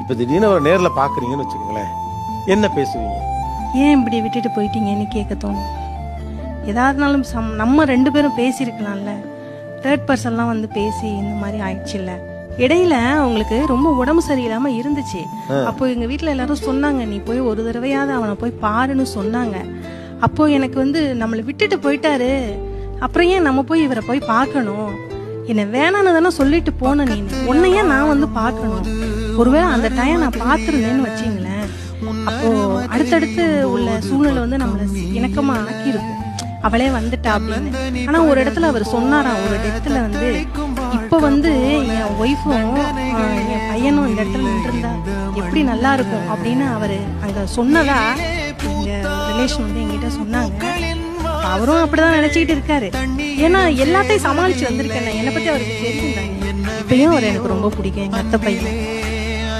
இப்ப திடீர்னு ஒரு நேர்ல பாக்குறீங்கன்னு வச்சுக்கோங்களேன், என்ன பேசுவீங்க? ஏன் இப்படி விட்டுட்டு போயிட்டீங்கன்னு கேட்க தோணும். ஏதாவதுனாலும் நம்ம 2 பேரும் பேசியிருக்கலாம்ல. தேர்ட் பர்சன்லாம் வந்து பேசி இந்த மாதிரி ஆயிடுச்சுல்ல. இடையில அவங்களுக்கு ரொம்ப உடம்பு சரியில்லாம இருந்துச்சு. அப்போ எங்க வீட்டுல எல்லாரும் சொன்னாங்க, நீ போய் ஒரு தடவையாவது அவனை போய் பாருன்னு சொன்னாங்க. அப்போ எனக்கு வந்து நம்மளை விட்டுட்டு போயிட்டாரு, அப்புறம் ஏன் நம்ம போய் இவரை போய் பார்க்கணும்? என்ன வேணான்னு தானே சொல்லிட்டு போன நீ, உன்னையே நான் வந்து பார்க்கணும். ஒருவேளை அந்த டைம் நான் பார்த்துருந்தேன்னு வச்சிங்களேன், அப்போ அடுத்தடுத்து உள்ள சூழ்நிலை வந்து நம்மளை இணக்கமா ஆக்கியிருக்கும். அவளே வந்துட்டா அப்படின்னு. ஆனா ஒரு இடத்துல அவர் சொன்னாராம், ஒரு இடத்துல வந்து இப்ப வந்து என் ஒய்ஃபும் என் பையனும் இந்த இடத்துல நின்றுருந்தா எப்படி நல்லா இருக்கும் அப்படின்னு அவரு அங்க சொன்னதா எங்க ரிலேஷன் வந்து என்கிட்ட சொன்னாங்க. அவரும் அப்படிதான் நினைச்சுக்கிட்டு இருக்காரு. ஏன்னா எல்லாத்தையும் சமாளிச்சு வந்திருக்கேன், என்னை பத்தி அவருக்கு தெரியும் தானே. இப்பயும் அவர் எனக்கு ரொம்ப பிடிக்கும், எங்க அத்தை பையன்.